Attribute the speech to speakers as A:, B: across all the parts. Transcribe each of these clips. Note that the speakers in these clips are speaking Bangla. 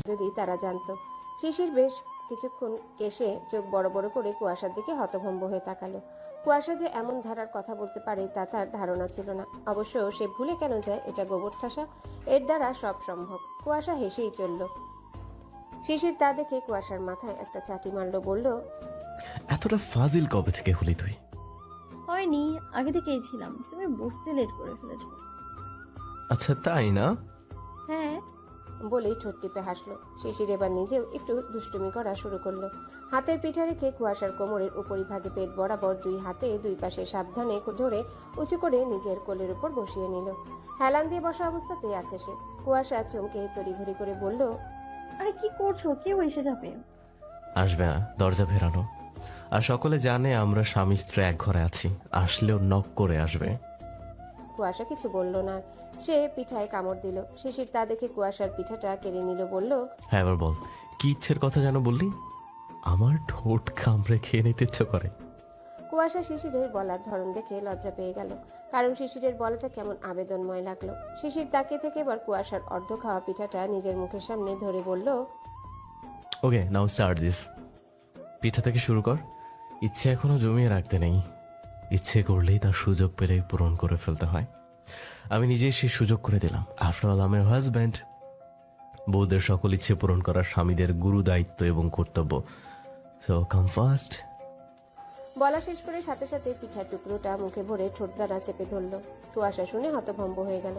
A: যদি তারা জানতো। শিশির বেশ কিছুক্ষণ কেশে চোখ বড় বড় করে কুয়াশার দিকে হতভম্ব হয়ে তাকালো। কুয়াশা যে এমন ধারার কথা বলতে পারে তা তার ধারণা ছিল না। অবশ্য সে ভুলে কেন যায় এটা গোবর ঠাসা, এর দ্বারা সব সম্ভব। কুয়াশা হেসেই চলল। শিশির তা দেখে কুয়াশার মাথায় একটা চাটি মারল, বলল,
B: এতটা ফাজিল কবে থেকে হলি তুই?
C: হয়নি, আগে থেকেই ছিলাম, তুমি বুঝতে লেট করে ফেলেছো।
B: আচ্ছা তাই না?
C: হ্যাঁ।
A: বলেই ঠোঁট টিপে হাসলো। শিশির এবার নিজেও একটু দুষ্টুমি করা শুরু করলো। হাতের পিঠা রেখে কুয়াশার কোমরের উপরিভাগে পেট বরাবর দুই হাতে দুই পাশে সাবধানে ধরে উঁচু করে নিজের কোলের উপর বসিয়ে নিল। হেলান দিয়ে বসা অবস্থাতেই আছে সে। কুয়াশা চমকে তড়িঘড়ি করে বলল,
C: আরে কি করছো, কেউ এসে যাবে।
B: আসবে না, দরজা ভেরানো। আর সকলে জানে আমরা স্বামী স্ত্রী এক ঘরে আছি, আসলেও নক করে আসবে।
A: কুয়াশা কিছু বলল না। সে পিঠায় কামড় দিল। শিশির তা দেখে কুয়াশার পিঠাটা কেড়ে নিল, বলল,
B: হ্যাঁ এবার বল, কি ইচ্ছের কথা যেন বললি? আমার ঠোঁট কামড়ে খেয়ে নিতে ইচ্ছে করে।
A: কুয়াশা শিশিরের বলার ধরন দেখে লজ্জা পেয়ে গেল, কারণ শিশিরের বলাটা কেমন আবেদনময় লাগলো। শিশির তাকিয়ে থেকে এবার কুয়াশার অর্ধ খাওয়া পিঠাটা নিজের মুখের সামনে ধরে বলল,
B: ওকে নাও স্টার্ট দিস। পিঠা থেকে শুরু কর। ইচ্ছে এখনো জমিয়ে রাখতে নেই, ইচ্ছে করলেই তার সুযোগ পেলেই পূরণ করে ফেলতে হয়। আমি নিজেই সেই সুযোগ করে দিলাম। আফটার অল আমার হাজব্যান্ড। বউদের সকল ইচ্ছে পূরণ করার স্বামীদের গুরু দায়িত্ব এবং কর্তব্য। So come first.
A: বলা শেষ করে সাথে সাথে পিঠার টুকরোটা মুখে ভরে ঠোঁট দ্বারা চেপে ধরল। কুয়াশা শুনে হতভম্ব হয়ে গেল।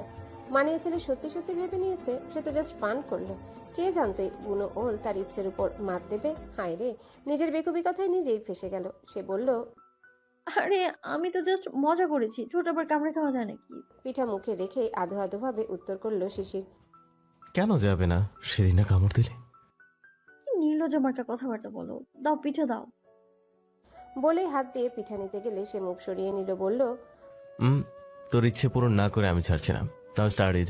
A: মানে ছেলে সত্যি সত্যি ভেবে নিয়েছে, সে তো জাস্ট ফান করলো। কে জানতো বুনো ওল তার ইচ্ছের উপর মাত দেবে। হায় রে, নিজের বেকুবি কথায় নিজেই ফেসে গেল। সে বলল,
C: আরে আমি তো জাস্ট মজা করেছি, ছোট আবার কামড়ে খাওয়া যায় নাকি?
A: পিঠা মুখে রেখে আধো আধো ভাবে উত্তর করলো শিশির।
B: কেন যাবে না? সেদিন না কামড় দিলে।
C: কি নির্লজ্জ মার্কা কথাবার্তা বলো, দাও পিঠা দাও।
A: বলেই হাত দিয়ে পিঠা নিতে গেলে সে মুখ সরিয়ে নিল, বলল,
B: তোর ইচ্ছে পূরণ না করে আমি ছাড়ছি না। তাও স্টার্টেড।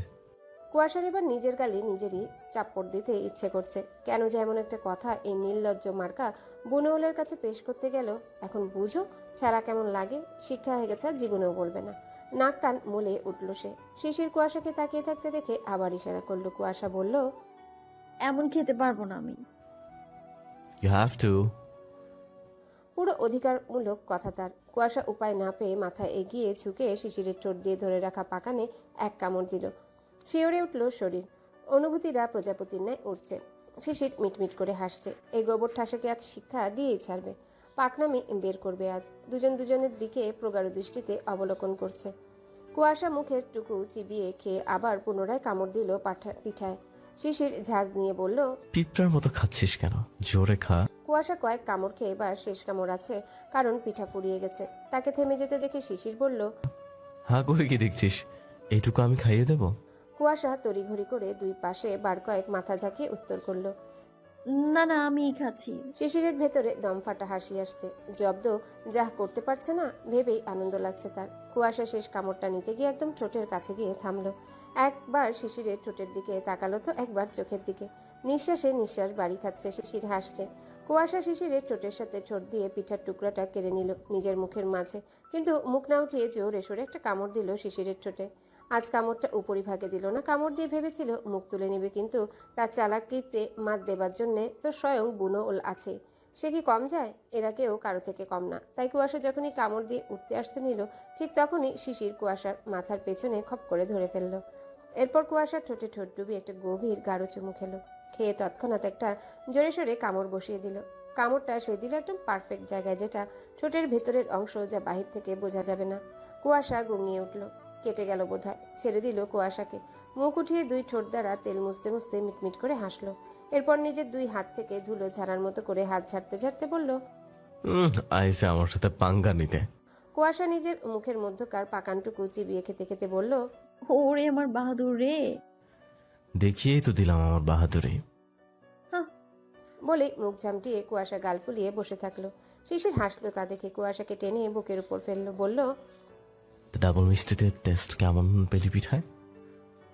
A: কুয়াশার এবার নিজের গালে নিজেরই চাপ্পড় দিতে ইচ্ছে করছে। কেন যে এমন একটা কথা এই নির্লজ্জ মার্কা বুনোওলের কাছে পেশ করতে গেল। এখন বুঝো ছেলা কেমন লাগে। শিক্ষা হয়ে গেছে, জীবনেও বলবে না। নাক কান মলে উঠল সে। শিশির কুয়াশাকে তাকিয়ে থাকতে দেখে আবার ইশারা করলো। কুয়াশা বলল,
C: এমন খেতে পারবো না আমি।
B: You have to.
A: পুরো অধিকারমূলক কথা তার। কুয়াশা উপায় না পেয়ে মাথা এগিয়ে ঝুঁকে শিশিরের ঠোঁট দিয়ে ধরে রাখা পাকানে এক কামড় দিল। শিওরে উঠল শরীর। অনুভূতিরা প্রজাপতির ন্যায় উঠছে। শিশির মিটমিট করে হাসছে। এই গোবর ঠাসাকে আজ শিক্ষা দিয়েই ছাড়বে। পাকনামি বের করবে আজ। দুজন দুজনের দিকে প্রগাঢ় দৃষ্টিতে অবলোকন করছে। কুয়াশা মুখের টুকু চিবিয়ে খেয়ে আবার পুনরায় কামড় দিল পিঠায়। শিশির ঝাঁজ নিয়ে বলল,
B: পিঁপড়ার মতো খাচ্ছিস কেন? জোরে খা।
A: কুয়াশা কয়েক কামড় খেয়ে এবার শেষ কামড় আছে, কারণ পিঠা ফুরিয়ে গেছে। তাকে থেমে যেতে দেখে শিশির বলল,
B: হ্যাঁ করে কি দেখছিস? এইটুকু আমি খাইয়ে দেব?
A: কুয়াশা তড়িঘড়ি করে দুই পাশে বার কয়েক মাথা ঝাঁকিয়ে উত্তর করল।
C: না না, আমি খাচ্ছি।
A: শিশিরের ভেতরে দম ফাটা হাসি আসছে। জব্দ যা করতে পারছে না ভেবেই আনন্দ লাগছে তার। কুয়াশা শেষ কামড়টা নিতে গিয়ে একদম ঠোঁটের কাছে গিয়ে থামলো। একবার শিশিরের ঠোঁটের দিকে তাকালো তো একবার চোখের দিকে। নিঃশ্বাসে নিঃশ্বাস বাড়ি খাচ্ছে। শিশির হাসছে। কুয়াশা শিশিরের ঠোঁটের সাথে ঠোঁট দিয়ে পিঠার টুকরাটা কেড়ে নিল নিজের মুখের মাঝে, কিন্তু মুখ না উঠিয়ে জোরে সোরে একটা কামড় দিল শিশিরের ঠোঁটে। আজ কামড়টা উপরিভাগে দিল না। কামড় দিয়ে ভেবেছিল মুখ তুলে নেবে, কিন্তু তার চালাকিতে মাত দেবার জন্যে তো স্বয়ং বুনো ওল আছে। সে কি কম যায়? এরা কেউ কারো থেকে কম না। তাই কুয়াশা যখনই কামড় দিয়ে উঠতে আসতে নিল, ঠিক তখনই শিশির কুয়াশার মাথার পেছনে খপ করে ধরে ফেলল। এরপর কুয়াশার ঠোঁটে ঠোঁট ডুবিয়ে একটা গভীর গাঢ় চুমু খেলো। খেয়ে তৎক্ষণাৎ একটা জোরে সোরে কামড় বসিয়ে দিল। কামড়টা সে দিল একদম পারফেক্ট জায়গায়, যেটা ঠোঁটের ভেতরের অংশ, যা বাহির থেকে বোঝা যাবে না। কুয়াশা গুঙিয়ে উঠল। কেটে গেল বোধহয়। ছেড়ে দিল কুয়াশাকে। মুখ উঠিয়ে দুই ঠোঁট দ্বারা তেল মুছতে মুছতে মিটমিট করে হাসলো। এরপর নিজের দুই হাত থেকে ধুলো ঝাড়ার মতো করে হাত ঝাড়তে ঝাড়তে বলল,
B: আইসে আমার সাথে পাঙ্গা নিতে।
A: কুয়াশা নিজের মুখের মধ্যকার পাকানটুকু চিবিয়ে খেতে খেতে বলল,
C: ওরে আমার বাহাদুর রে।
B: দেখিয়েই তো দিলাম আমার বাহাদুরি।
C: হাহ।
A: বলে মুখ ঝামটিয়ে কুয়াশা গাল ফুলিয়ে বসে থাকলো। শিশির হাসলো তা দেখে। কুয়াশাকে টেনে বুকের উপর ফেললো। বলল,
B: ডাবল মিস্টেটের টেস্ট কেমন পেলি পিঠায়?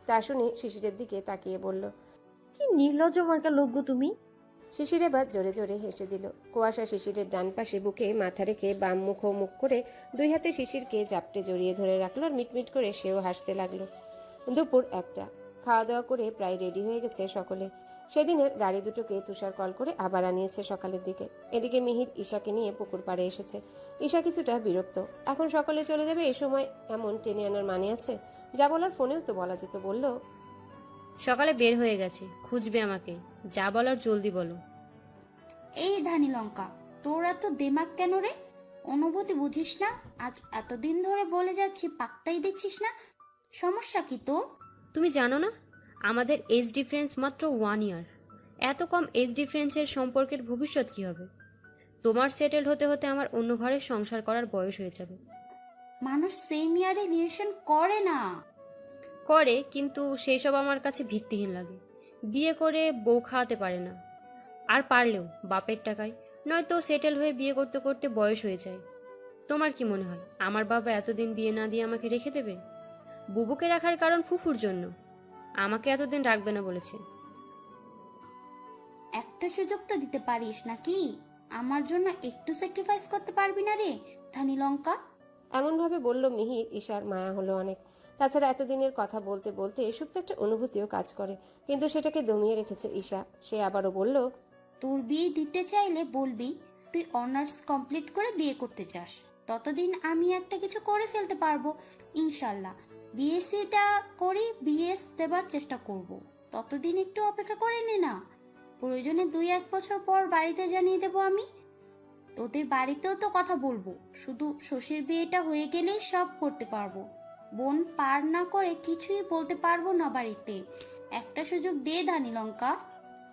A: তা শুনে শিশিরের দিকে তাকিয়ে বলল।
C: কি নির্লজ্জ মার্কা লোক গো তুমি।
A: শিশির এবার জোরে জোরে হেসে দিল। কুয়াশা শিশিরের ডান পাশে বুকে মাথা রেখে বাম মুখ করে দুই হাতে শিশিরকে জাপটে জড়িয়ে ধরে রাখলো আর মিটমিট করে সেও হাসতে লাগলো। দুপুর 1টা। খাওয়া দাওয়া করে প্রায় রেডি হয়ে গেছে সকলে। সেদিনের গাড়ি দুটোকে তুষার কল করে আবার আনিয়েছে সকালের দিকে। এদিকে মিহির ঈশাকে নিয়ে পুকুর পাড়ে এসেছে। ঈশা কিছুটা বিরক্ত। এখন সকলে চলে যাবে, এই সময় এমন টেনে আনার মানে আছে? যা বলার ফোনেও তো বলা যেত। বলল,
D: সকালে বের হয়ে গেছে, খুঁজবে আমাকে। যা বলার জলদি বলো।
E: এই ধানি লঙ্কা, তোর এত দেমাগ কেন রে? অনুভূতি বুঝিস না? আজ এতদিন ধরে বলে যাচ্ছি, পাত্তাই দিচ্ছিস না। সমস্যা কি তোর?
D: তুমি জানো না আমাদের এজ ডিফারেন্স মাত্র 1 ইয়ার। এত কম এজ ডিফারেন্সের সম্পর্কের ভবিষ্যৎ কি হবে? তোমার সেটেল হতে হতে আমার অন্য ঘরে সংসার করার বয়স হয়ে যাবে।
E: মানুষ সেম ইয়ারে রিলেশন করে না।
D: করে, কিন্তু সেই সব আমার কাছে ভিত্তিহীন লাগে। বিয়ে করে বউ খাওয়াতে পারে না, আর পারলেও বাপের টাকায়, নয়তো সেটেল হয়ে বিয়ে করতে করতে বয়স হয়ে যায়। তোমার কি মনে হয় আমার বাবা এতদিন বিয়ে না দিয়ে আমাকে রেখে দেবে? বুবুকে রাখার কারণ ফুফুর জন্য, আমাকে এতদিন রাখবে না বলেছে।
E: একটা সুযোগ তো দিতে পারিস নাকি? আমার জন্য একটু স্যাক্রিফাইস করতে পারবি না রে ধানি লঙ্কা?
A: এমনভাবে বলল মিহির। ঈশার মায়া হলো অনেক। তাছাড়া এতদিনের কথা বলতে বলতে এসব তো একটা অনুভূতিও কাজ করে, কিন্তু সেটাকে দমিয়ে রেখেছে ঈশা। সে আবারও বলল,
E: তোর বিয়ে দিতে চাইলে বলবি তুই অনার্স কমপ্লিট করে বিয়ে করতে চাস। ততদিন আমি একটা কিছু করে ফেলতে পারবো ইনশাল্লাহ। বিএসসিটা করি, বিএস দেবার চেষ্টা করব। ততদিন একটু অপেক্ষা করে নে না। প্রয়োজনে 2-1 বছর পর বাড়িতে জানিয়ে দেবো আমি। তোদের বাড়িতেও তো কথা বলবো। শুধু শশীর বিয়েটা হয়ে গেলেই সব করতে পারবো। বোন পার না করে কিছুই বলতে পারবো না বাড়িতে। একটা সুযোগ দে ধানি লঙ্কা।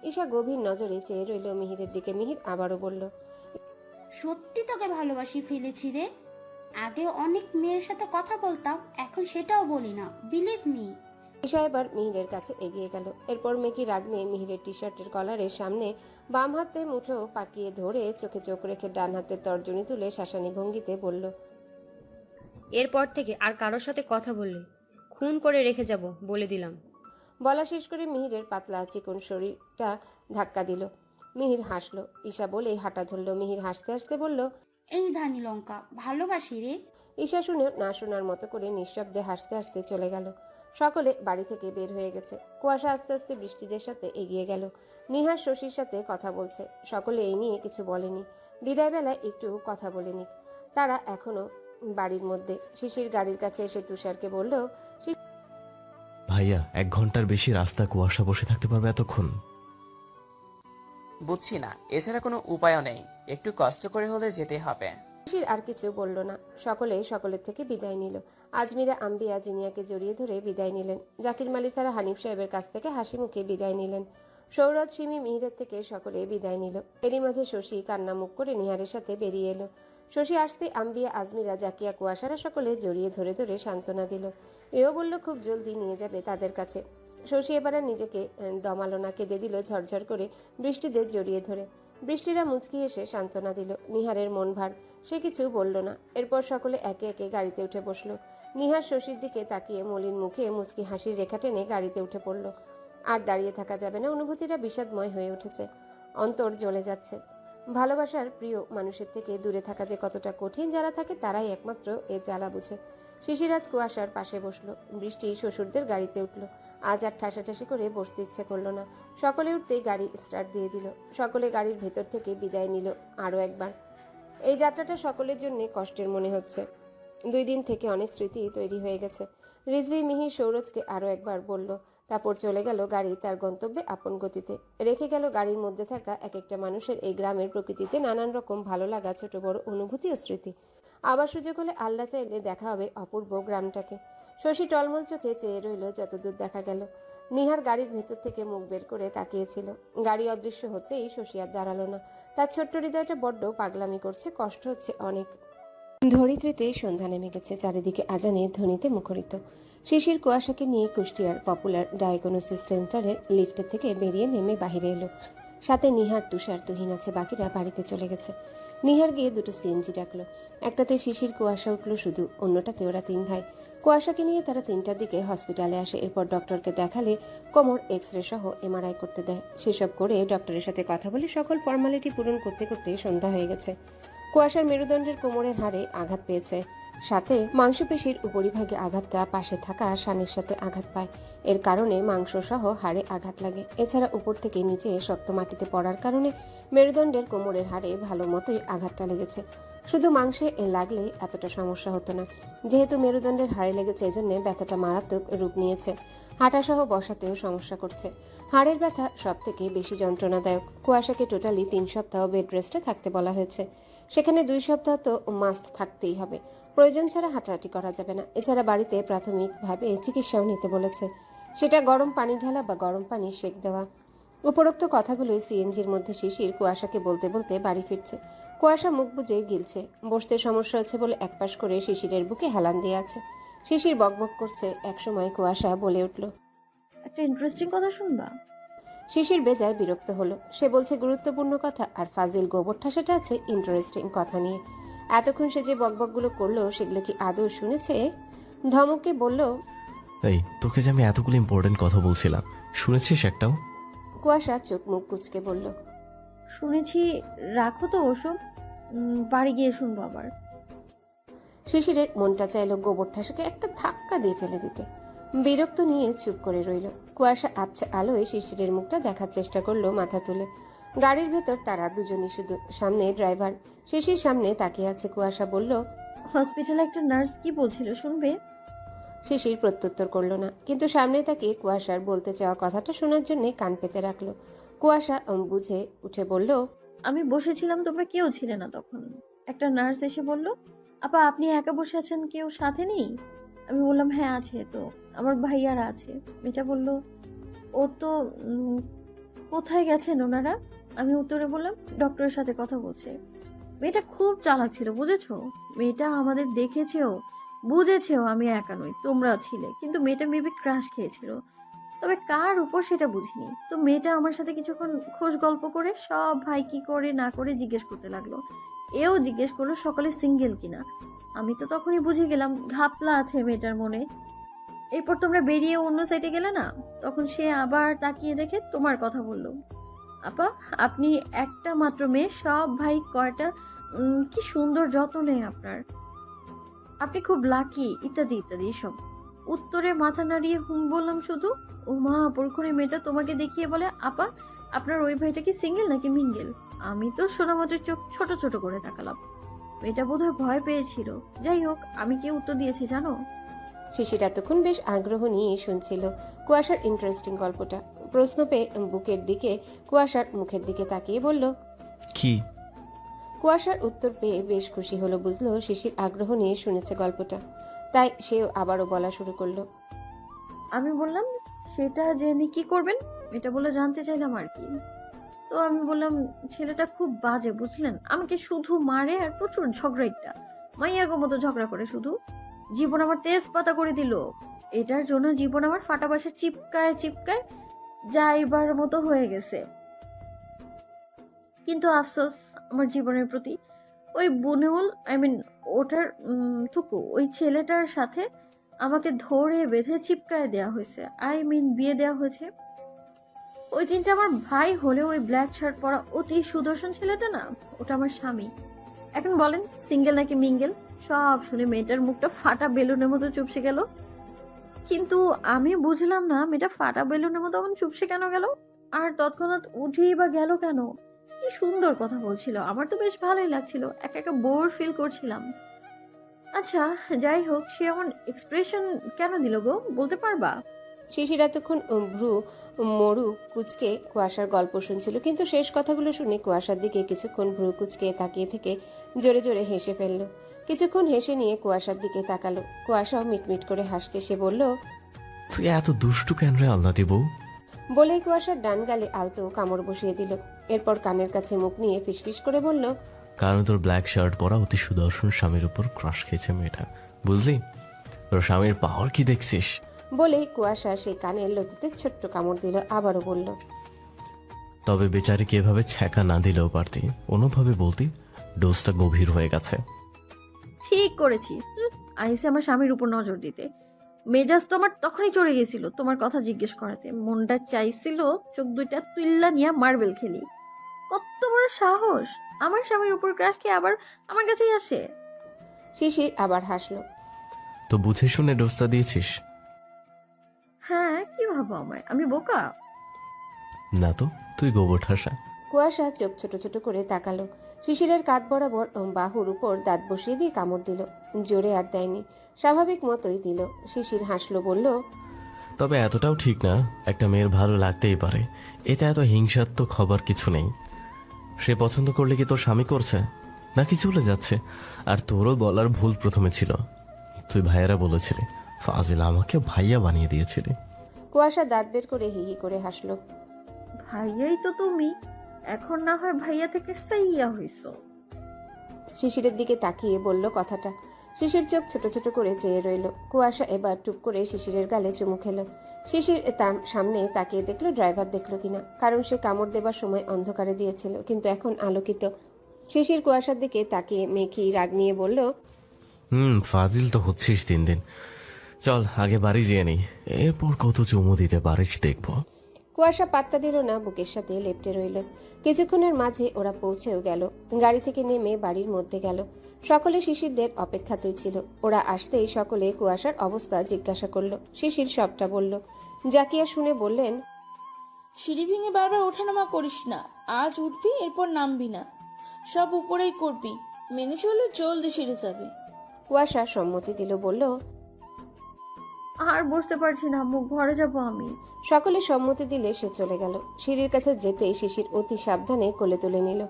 A: ঈশা গভীর নজরে চেয়ে রইল মিহিরের দিকে। মিহির আবারও বলল,
E: সত্যি তোকে ভালোবাসি ফেলেছি রে। আগে অনেক মেয়ের সাথে কথা বলতাম, এখন সেটাও বলি না। Believe me.
A: ঈশা এবার মিহিরের কাছে এগিয়ে গেল। এরপর মেকি রাগ নিয়ে মিহিরের টি শার্টের কলারের সামনে বাম হাতে মুঠো পাকিয়ে ধরে চোখে চোখ রেখে ডান হাতের তর্জনী তুলে শাসানি ভঙ্গিতে বলল,
D: এরপর থেকে আর কারোর সাথে কথা বললে খুন করে রেখে যাব বলে দিলাম।
A: বলা শেষ করে মিহিরের পাতলা চিকন শরীরটা ধাক্কা দিল। মিহির হাসলো। ঈশা বলেই হাঁটা ধরল। মিহির হাসতে হাসতে বলল,
E: এই ধানি লঙ্কা, ভালোবাসি রে।
A: ঈশা শুনে না শোনার মতো করে নিঃশব্দে হাসতে হাসতে চলে গেল। সকলে বাড়ি থেকে বের হয়ে গেছে। কুয়াশা আস্তে আস্তে বৃষ্টিদের সাথে এগিয়ে গেল। নিহার শশীর সাথে কথা বলছে। সকলে এই নিয়ে কিছু বলেনি। বিদায় বেলায় একটু কথা বলেনি। তারা এখনো বাড়ির মধ্যে। শিশির গাড়ির কাছে এসে তুষারকে বলল,
B: ভাইয়া 1 ঘন্টার বেশি রাস্তা কুয়াশা বসে থাকতে পারবে এতক্ষণ?
F: বুঝছি না, এছাড়া কোনো উপায়ও নেই। একটু কষ্ট করে হলে যেতে হবে।
A: শিশির আর কিছু বলল না। সকলে সকলের থেকে বিদায় নিল। আজমিরা আম্বিয়া জিনিয়াকে জড়িয়ে ধরে বিদায় নিলেন। জাকির মালিক তারা হানিফ সাহেবের কাছ থেকে হাসি মুখে বিদায় নিলেন। সৌরভ, সিমি, মিহিরের থেকে সকলে বিদায় নিল। এরই মাঝে শশী কান্না মুখ করে নিহারের সাথে বেরিয়ে এলো। শশী আসতে আম্বিয়া, আজমিরা, জাকিয়া, কুয়াশারা সকলে জড়িয়ে ধরে ধরে সান্ত্বনা দিল। এও বলল খুব জলদি নিয়ে যাবে তাদের কাছে। শশী এবার আর নিজেকে দমালো না, কেঁদে দিল ঝরঝর করে বৃষ্টিদের জড়িয়ে ধরে। বৃষ্টিরা মুচকি এসে সান্ত্বনা দিল। নিহারের মন ভার, সে কিছু বলল না। এরপর সকলে একে একে গাড়িতে উঠে বসলো। নিহার শশীর দিকে তাকিয়ে মলিন মুখে মুচকি হাসির রেখা টেনে গাড়িতে উঠে পড়ল। আর দাঁড়িয়ে থাকা যাবে না। অনুভূতিটা বিষাদময় হয়ে উঠেছে। অন্তর জ্বলে যাচ্ছে। ভালোবাসার প্রিয় মানুষের থেকে দূরে থাকা যে কতটা কঠিন, যারা থাকে তারাই একমাত্র এর জ্বালা বুঝে। শিশিরাজ কুয়াশার পাশে বসলো। বৃষ্টি শ্বশুরদের গাড়িতে উঠলো। আজ আর ঠাসাঠাসি করে বসতে ইচ্ছে করলো না। সকলে উঠতেই গাড়ি স্টার্ট দিয়ে দিল। সকলে গাড়ির ভেতর থেকে বিদায় নিল আরও একবার। এই যাত্রাটা সকলের জন্য কষ্টের মনে হচ্ছে। 2 দিন থেকে অনেক স্মৃতি তৈরি হয়ে গেছে। রিজভি, মিহির সৌরজকে আরও একবার বলল। তারপর চলে গেল গাড়ি তার গন্তব্যে আপন গতিতে। রেখে গেল গাড়ির মধ্যে থাকা এক একটা মানুষের এই গ্রামের প্রকৃতিতে নানান রকম ভালো লাগা, ছোট বড় অনুভূতি ও স্মৃতি। আবার সুযোগ হলে আল্লাহ চাইলে দেখা হবে অপূর্ব গ্রামটাকে। শশী টলমল চোখে চেয়ে রইল যতদূর দেখা গেল। নিহার গাড়ির ভেতর থেকে মুখ বের করে তাকিয়েছিল। গাড়ি অদৃশ্য হতেই শশী আর দাঁড়ালো না। তার ছোট্ট হৃদয়টা বড্ড পাগলামি করছে, কষ্ট হচ্ছে অনেক। ধরিত্রীতে সন্ধ্যা নেমে গেছে। চারিদিকে আজানের ধ্বনিতে মুখরিত। শিশির কুয়াশাকে নিয়ে কুষ্টিয়ার পপুলার ডায়াগনোসিস সেন্টারের লিফটের থেকে বেরিয়ে নেমে বাহিরে এলো। সাথে নিহার, তুষার, তুহিন আছে। বাকিরা বাড়িতে চলে গেছে। নিহার গিয়ে 2টো সিএনজি ডাকলো। একটাতে শিশির, কুয়াশা উঠলো শুধু, অন্যটাতে ওরা 3 ভাই। কুয়াশাকে নিয়ে তারা 3টার দিকে হসপিটালে আসে। এরপর ডক্টরকে দেখালে কোমর এক্স-রে সহ এমআরআই করতে দেয়। সেসব করে ডক্টরের সাথে কথা বলে সকল ফর্মালিটি পূরণ করতে করতে সন্ধ্যা হয়ে গেছে। কুয়াশার মেরুদণ্ডের কোমরের হাড়ে আঘাত পেয়েছে। সাথে মাংসপেশির উপরিভাগে আঘাতটা পাশে থাকা শানের সাথে আঘাত পায়। এর কারণে মাংস সহ হাড়ে আঘাত লাগে। এছাড়া উপর থেকে নিচে শক্ত মাটিতে পড়ার কারণে মেরুদণ্ডের কোমরের হাড়ে ভালো মতোই আঘাতটা লেগেছে। শুধু মাংসে লাগলে এতটা সমস্যা হতো না। যেহেতু মেরুদণ্ডের হাড়ে লেগেছে, এজন্য ব্যথাটা মারাত্মক রূপ নিয়েছে। হাঁটাসহ বসাতেও সমস্যা করছে। হাড়ের ব্যথা সব থেকে বেশি যন্ত্রণাদায়ক। কুয়াশাকে টোটালি 3 সপ্তাহ বেড রেস্টে থাকতে বলা হয়েছে। সেখানে 2 সপ্তাহ তো মাস্ট থাকতেই হবে। প্রয়োজন ছাড়া হাঁটাহাঁটি করা যাবে না। এছাড়া বাড়িতে প্রাথমিকভাবে চিকিৎসাও নিতে বলেছে, সেটা গরম পানি ঢালা বা গরম পানি সেক দেওয়া। উপরোক্ত কথাগুলোই সিএনজির মধ্যে শিশির কুয়াশাকে বলতে বলতে বাড়ি ফিরছে। কুয়াশা মুখ বুজে গিলছে। বসতে সমস্যা হচ্ছে বলে একপাশ করে শিশিরের বুকে হেলান দিয়ে আছে। শিশির বকবক করছে। একসময় কুয়াশা বলে উঠল।
C: একটা ইন্টারেস্টিং কথা শুনবা?
A: শিশির বেজায় বিরক্ত হলো। সে বলছে গুরুত্বপূর্ণ কথা, আর ফাজিল গোবর ঠাসাটা আছে ইন্টারেস্টিং কথা নিয়ে। এতক্ষণ সে যে বকবকগুলো করলো সেগুলো কি আদৌ শুনেছে? ধমকে বলল,
B: এই তোকে যে আমি এতগুলো ইম্পর্টেন্ট কথা বলছিলাম, শুনেছিস একটাও?
A: কুয়াশা চোখ মুখ কুচকে বলল,
C: শুনেছি। রাখো তো ওসব, বাড়ি গিয়ে শুনবো আবার।
A: শিশিরের মনটা চাইলো গোবর ঠাসাকে একটা ধাক্কা দিয়ে ফেলে দিতে। বিরক্ত নিয়ে চুপ করে রইল। কুয়াশা আবছা আলোয় শিশিরের মুখটা দেখার চেষ্টা করলো মাথা তুলে। গাড়ির ভেতর তারা দুজনই শুধু। সামনে ড্রাইভার। শিশির সামনে তাকিয়ে আছে। কুয়াশা বলল,
C: হসপিটালে একটা নার্স কি বলছিল শুনবে?
A: শিশির প্রত্যুত্তর করলো না, কিন্তু সামনে তাকিয়ে কুয়াশার বলতে চাওয়া কথাটা শোনার জন্য কান পেতে রাখলো। কুয়াশা বুঝে উঠে বলল,
C: আমি বসেছিলাম, তোমরা কেউ ছিলে না তখন। একটা নার্স এসে বলল, আপা আপনি একা বসে আছেন, কেউ সাথে নেই? আমি বললাম হ্যাঁ আছে তো, আমার ভাইয়ারা আছে। মেয়েটা বলল, ও তো কোথায় গেছেন ওনারা? আমি উত্তরে বললাম ডক্টরের সাথে কথা বলছে। মেয়েটা খুব চালাক ছিল, বুঝেছো? মেয়েটা আমাদের দেখেছেও, বুঝেছেও আমি একা নই, তোমরা ছিলে। কিন্তু মেয়েটা মেবি ক্রাশ খেয়েছিল, তবে কার উপর সেটা বুঝিনি। তো মেয়েটা আমার সাথে কিছুক্ষণ খোশ গল্প করে সব ভাই কি করে না করে জিজ্ঞেস করতে লাগলো। এও জিজ্ঞেস করলো সকালে সিঙ্গেল কিনা। আমি তো তখনই বুঝে গেলাম ঘাপলা আছে মেয়েটার মনে। এরপর তোমরা বেরিয়ে অন্য সাইডে গেলে না, তখন সে আবার তাকিয়ে দেখে তোমার কথা বললো। আপা আপনি একটা মাত্র মেয়ে, সব ভাই কয়টা কি সুন্দর যত্ন নেই আপনার, আপনি খুব লাকি, ইত্যাদি ইত্যাদি সব। উত্তরে মাথা নাড়িয়ে হুম বললাম শুধু। ও মা, পরক্ষণে মেয়েটা তোমাকে দেখিয়ে বলে, আপা আপনার ওই ভাইটা কি সিঙ্গেল নাকি মিঙ্গেল? আমি তো শোনামাত্র চোখ ছোট ছোট করে তাকালাম। মেয়েটা বোধহয় ভয় পেয়েছিল। যাই হোক, আমি কি উত্তর দিয়েছি জানো?
A: শিশির এতক্ষণ বেশ আগ্রহ নিয়ে শুনছিল কুয়াশার ইন্টারেস্টিং গল্পটা। প্রশ্ন পেয়ে বুকের দিকে কুয়াশার মুখের দিকে তাকিয়ে বলল,
B: কি?
A: কুয়াশার উত্তর পেয়ে বেশ খুশি হলো। বুঝলো শিশির আগ্রহ নিয়ে শুনেছে গল্পটা, তাই সেও আবারও বলা শুরু করলো।
C: আমি বললাম সেটা জেনে কি করবেন? এটা বলে জানতে চাইলাম আর কি। তো আমি বললাম ছেলেটা খুব বাজে, বুঝলেন? আমাকে শুধু মারে আর প্রচুর ঝগড়াইটা, মাইয়াগো মতো ঝগড়া করে শুধু। জীবন আমার তেজপাতা করে দিল। এটার জন্য জীবন আমার ফাটা বাসে চিপকায় চিপকায় যাইবার মতো হয়ে গেছে। কিন্তু আফসোস আমার জীবনের প্রতি, ওই বুনুল ওটার থুকু ওই ছেলেটার সাথে আমাকে ধরে বেঁধে চিপকায় দেয়া হয়েছে, বিয়ে দেওয়া হয়েছে। ওই দিনটা আমার ভাই হলেও ওই ব্ল্যাক শার্ট পরা অতি সুদর্শন ছেলেটা না, ওটা আমার স্বামী। এখন বলেন সিঙ্গেল নাকি মিঙ্গেল? সব শুনে মেয়েটার মুখটা ফাটা বেলুনের মতো চুপসে গেল। কিন্তু আমি বুঝলাম না মেয়েটা ফাটা বেলুনের মতো এমন চুপসে কেন গেল, আর তৎক্ষণাৎ উঠেই বা গেল কেন? কি সুন্দর কথা বলছিল, আমার তো বেশ ভালোই লাগছিল, একা একা বোর ফিল করছিলাম। আচ্ছা যাই হোক, সে এমন এক্সপ্রেশন কেন দিল গো, বলতে পারবা?
A: শিশির এতক্ষণ ভ্রু মরু কুচকে কুয়াশার গল্প শুনছিল, কিন্তু শেষ কথাগুলো শুনে কুয়াশার দিকে কিছুক্ষণ ভ্রু কুচকে তাকিয়ে থেকে জোরে জোরে হেসে ফেলল। কিছুক্ষণ হেসে নিয়ে কুয়াশার দিকে তাকালো। কুয়াশাও মিটমিট করে হাসছে। সে বলল,
B: তুই এত দুষ্টু কেন রে আল্লাহ দিব?
A: বলেই কুয়াশার ডান গালে আলতো কামড় বসিয়ে দিল। এরপর কানের কাছে মুখ নিয়ে ফিসফিস করে বলল,
B: কারণ তোর ব্ল্যাক শার্ট পরা অতি সুদর্শন স্বামীর উপর ক্রাশ খেয়েছে মেয়েটা, বুঝলি? তোর স্বামীর পাওয়ার কি দেখছিস?
A: বলেই কুয়াশা সেই কানের লতিতে ছোট্ট কামড় দিল। আবারও বলল,
B: তবে বেচারিকে এভাবে ছ্যাঁকা না দিলেও পারতি, অন্যভাবে বলতি ডোজটা গভীর হয়ে গেছে।
C: ঠিক করেছি। আইসে আমার স্বামীর উপর নজর দিতে। মেজাজ তো আমার তখনই চড়ে গেছিল তোমার কথা জিজ্ঞেস করাতে। মনটা চাইছিল চোখ দুইটা তুইল্লা নিয়ে মার্বেল খেলি। কত বড় সাহস, আমার স্বামীর উপর ক্রাশ খেয়ে আবার আমার কাছেই আসে।
A: শিশির আবার হাসলো।
B: তো বুঝে শুনে ডোজটা দিয়েছিস?
C: হ্যাঁ, কি ভাবো আমায়, আমি বোকা?
B: না তো, তুই গোবর ঠাসা।
A: কুয়াশা চোখ ছোট ছোট করে তাকালো। শিশিরের কাঁধ বরাবর বাহুর উপর দাঁত বসিয়ে দিয়ে কামড় দিল। জোরে আর দেয়নি, স্বাভাবিক মতোই দিল। শিশির হাসলো, বলল,
B: তবে এতটাও ঠিক না। একটা মেয়ের ভালো লাগতেই পারে, এতে এত হিংসাত্মক হবার কিছু নেই। সে পছন্দ করলে কি তোর স্বামী করছে নাকি চলে যাচ্ছে? আর তোরও বলার ভুল প্রথমে ছিল, তুই ভাইয়ারা বলেছিলি, ফাজিল আমাকে ভাইয়া বানিয়ে দিয়েছিলি।
A: কুয়াশা দাঁত বের করে হি হি করে হাসলো।
C: ভাইয়াই তো তুমি, এখন না হয় ভাইয়া থেকে সাইয়া হইছো।
A: শিশিরের দিকে তাকিয়ে বলল কথাটা। শিশির চোখ ছোট ছোট করে চেয়ে রইল। কুয়াশা এবার টুপ করে শিশিরের গালে চুমু খেলো। শিশির তার সামনে তাকিয়ে দেখলো ড্রাইভার দেখলো কিনা, কারণ সে কামড় দেবার সময় অন্ধকারে দিয়েছিল, কিন্তু এখন আলোকিত। শিশির কুয়াশার দিকে তাকিয়ে মেখি রাগ নিয়ে বলল,
B: ফাজিল তো হচ্ছিস দিন দিন। চল আগে বাড়ি যেয়ে নেই, এরপর কত চুমু দিতে পারিস দেখবো।
A: কুয়াশা পাত্তা দিল না, বুকের সাথে লেপ্টে রইল। কিছুক্ষণের মাঝে ওরা পৌঁছেও গেল। গাড়ি থেকে নেমে বাড়ির মধ্যে গেল। সকলে শিশিরদের অপেক্ষাতেই ছিল। ওরা আসতেই সকলে কুয়াশার অবস্থা জিজ্ঞাসা করলো। শিশির সবটা বলল। জাকিয়া শুনে বললেন,
G: সিঁড়ি ভেঙে বারবার ওঠানামা করিস না, আজ উঠবি এরপর নামবি না, সব উপরেই করবি, মেনে চললে জলদি সেরে যাবে।
A: কুয়াশা সম্মতি দিল, বলল,
C: আর বসতে পারছি না আম্মু, ঘরে যাবো আমি।
A: সকলে সম্মতি দিলে সে চলে গেল। সিঁড়ির কাছে যেতেই শিশির অতি সাবধানে কোলে তুলে নিল।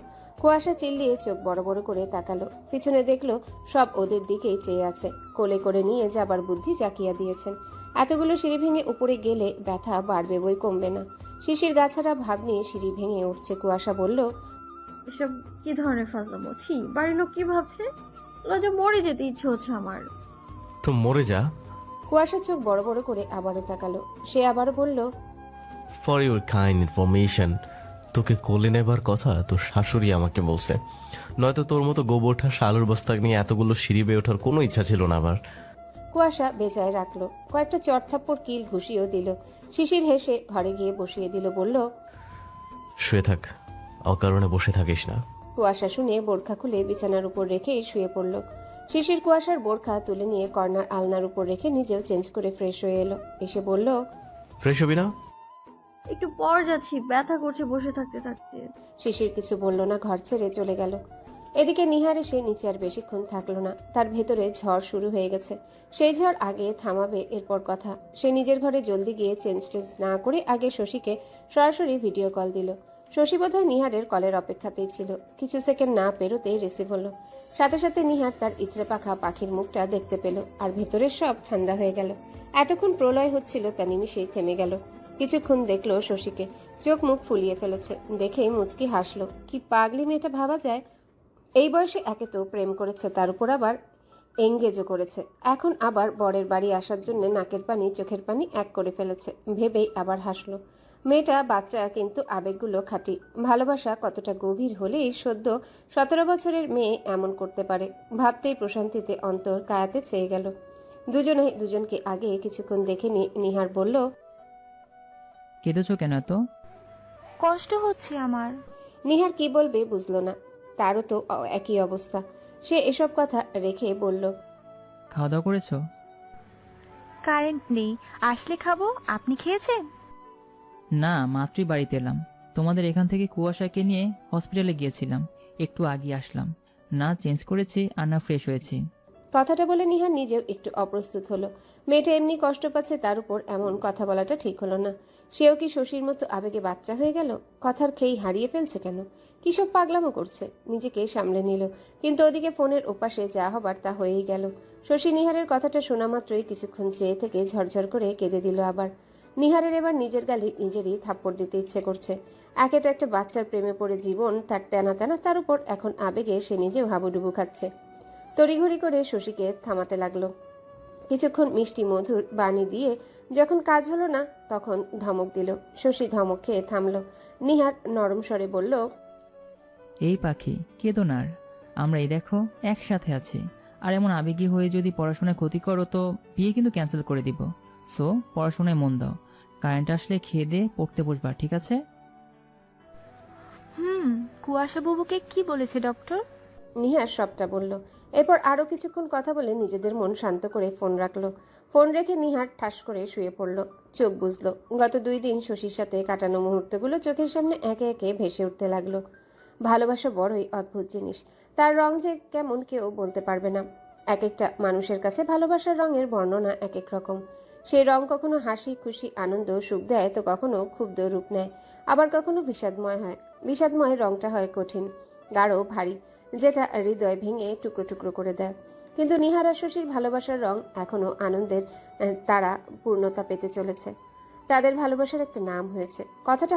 A: কুয়াশা চিল্লিয়ে চোখ বড় বড় করে তাকালো। পিছনে দেখলো সব ওদের দিকেই চেয়ে আছে। কোলে করে নিয়ে যাবার বুদ্ধি জাকিয়া দিয়েছেন। এতগুলো সিঁড়ি ভেঙে উপরে গেলে ব্যথা বাড়বে বই কমবে না। শিশির গাছাড়া ভাব নিয়ে সিঁড়ি ভেঙে উঠছে। কুয়াশা বলল,
C: এসব কি ধরনের ফাজলামো, ছি, বাড়ির লোক কি ভাবছে? লজ্জা মরে যেতে ইচ্ছে হচ্ছে আমার।
B: তো মরে যা।
A: কুয়াশা চোখ বড় বড় করে আবারও তাকালো। সে আবারও বলল,
B: ফর ইউর কাইন্ড ইনফরমেশন, তোকে কোলে নেবার কথা তোর শাশুড়ি আমাকে বলছে, নয়তো তোর মতো গোবরঠা শালুর বস্তা নিয়ে এতগুলো সিঁড়ি বেয়ে ওঠার কোনো ইচ্ছা ছিল না আমার।
A: কুয়াশা বেজায় রাখলো। কয়েকটা চড়থাপ্পড় কিল ঘুষিয়েও দিল। শিশির হেসে ঘরে গিয়ে বসিয়ে দিল, বলল,
B: শুয়ে থাক, অকারণে বসে থাকিস না।
A: কুয়াশা শুনে বোরখা খুলে বিছানার উপর রেখেই শুয়ে পড়ল। শিশির কুয়াশার বোরখা তুলে নিয়ে কর্নার আলনার উপর রেখে নিজেও চেঞ্জ করে ফ্রেশ হয়ে এলো। এসে বলল,
B: ফ্রেশ হবি না?
C: একটু পর যাচ্ছি, ব্যথা করছে বসে থাকতে থাকতে।
A: শিশির কিছু বলল না, ঘর ছেড়ে চলে গেল। এদিকে নিহার এসে নিচে আর বেশিক্ষণ থাকলো না। তার ভেতরে ঝড় শুরু হয়ে গেছে। সেই ঝড় আগে থামাবে এরপর কথা। সে নিজের ঘরে জলদি গিয়ে চেঞ্জ টেঞ্জ না করে আগে শশীকে সরাসরি ভিডিও কল দিল। শশী বোধহয় নিহারের কলের অপেক্ষাতেই ছিল। কিছু সেকেন্ড না পেরোতেই রিসিভ হলো। সাথে সাথে নিহার তার ইচড়ে পাখা পাখির মুখটা দেখতে পেল, আর ভেতরের সব ঠান্ডা হয়ে গেল। এতক্ষণ প্রলয় হচ্ছিল তা নিমিষেই থেমে গেল। কিছুক্ষণ দেখলো শশীকে, চোখ মুখ ফুলিয়ে ফেলেছে। দেখে মুচকি হাসলো। কি পাগলি মেয়েটা ভাবা যায়। এই বয়সে একে তো প্রেম করেছে, তার উপর আবার এঙ্গেজও করেছে। এখন আবার বরের বাড়ি আসার জন্য নাকের পানি চোখের পানি এক করে ফেলেছে। ভেবেই আবার হাসলো। মেয়েটা বাচ্চা, কিন্তু আবেগগুলো খাঁটি। ভালোবাসা কতটা গভীর হলেই সদ্য 17 বছরের মেয়ে এমন করতে পারে। ভাবতেই প্রশান্তিতে অন্তর কায়াতে চেয়ে গেল। দুজনে দুজনকে আগে কিছুক্ষণ দেখে নিহার বলল,
H: কেঁদেছো কেন এত?
I: কষ্ট হচ্ছে আমার।
A: নিহার কি বলবে বুঝলো না। তারও তো একই অবস্থা। সে এসব কথা রেখে বলল,
H: খাওয়া দাওয়া করেছো?
I: কারেন্ট নেই, আসলে খাবো। আপনি খেয়েছেন?
H: না, মাত্রই বাড়িতে এলাম। তোমাদের এখান থেকে কুয়াশাকে নিয়ে হসপিটালে গিয়েছিলাম, একটু আগে আসলাম। না চেঞ্জ করেছি আর না ফ্রেশ হয়েছি।
A: কথাটা বলে নিহার নিজেও একটু অপ্রস্তুত হলো। মেয়েটা এমনি কষ্ট পাচ্ছে, তার উপর এমন কথা বলাটা ঠিক হলো না। সেও কি শশীর মতো আবেগে বাচ্চা হয়ে গেল? কথার খেই হারিয়ে ফেলছে কেন? কি সব পাগলামো করছে? নিজেকে সামলে নিল, কিন্তু ওদিকে ফোনের ওপাশে যা হবার তা হয়েই গেল। শশী নিহারের কথাটা শোনা মাত্রই কিছুক্ষণ চেয়ে থেকে ঝরঝর করে কেঁদে দিল আবার। নিহারের এবার নিজের গালে নিজেরই থাপ্পড় দিতে ইচ্ছে করছে। একে তো একটা বাচ্চার প্রেমে পড়ে জীবন তার টানা টানা, তার উপর এখন আবেগে সে নিজেও হাবুডুবু খাচ্ছে। তড়িঘড়ি করে শশীকে থামাতে লাগলো। কিছুক্ষণ মিষ্টি মধুর বাণী দিয়ে যখন কাজ হলো না, তখন ধমক দিল। শশী ধমক খেয়ে থামলো। নিহার নরম স্বরে বলল,
H: এই পাখি, কেঁদো না আর। আমরা এই দেখো একসাথে আছি, আর এমন আবেগী হয়ে যদি পড়াশোনায় ক্ষতি করো তো বিয়ে কিন্তু ক্যান্সেল করে দিব। সো পড়াশোনায় মন দাও, কারেন্ট আসলে খেয়ে দিয়ে পড়তে বসবা, ঠিক আছে?
I: কুয়াশা বাবুকে কি বলেছে ডক্টর?
A: নিহার সবটা বলল। এরপর আরও কিছুক্ষণ কথা বলে নিজেদের মন শান্ত করে ফোন রাখলো। ফোন রেখে নিহার ঠাস করে শুয়ে পড়ল। চোখ বুঝলো। গত 2 দিন শশীর সাথে কাটানো মুহূর্তগুলো চোখের সামনে একে একে ভেসে উঠতে লাগলো। ভালোবাসা বড়ই অদ্ভুত জিনিস। তার রং যে কেমন কেউ বলতে পারবে না। এক একটা মানুষের কাছে ভালোবাসার রঙের বর্ণনা এক এক রকম। সেই রং কখনো হাসি, খুশি, আনন্দ, সুখ দেয়, তো কখনো ক্ষুব্ধ রূপ নেয়, আবার কখনো বিষাদময় হয়। বিষাদময় রংটা হয় কঠিন, গাঢ়, ভারী, যেটা হৃদয় ভেঙে টুকরো টুকরো করে দেয়। কিন্তু নিহার আর শশীর ভালোবাসার রং এখনো আনন্দের তারা পূর্ণতা পেতে চলেছে। তাদের ভালোবাসার একটা নাম হয়েছে। কথাটা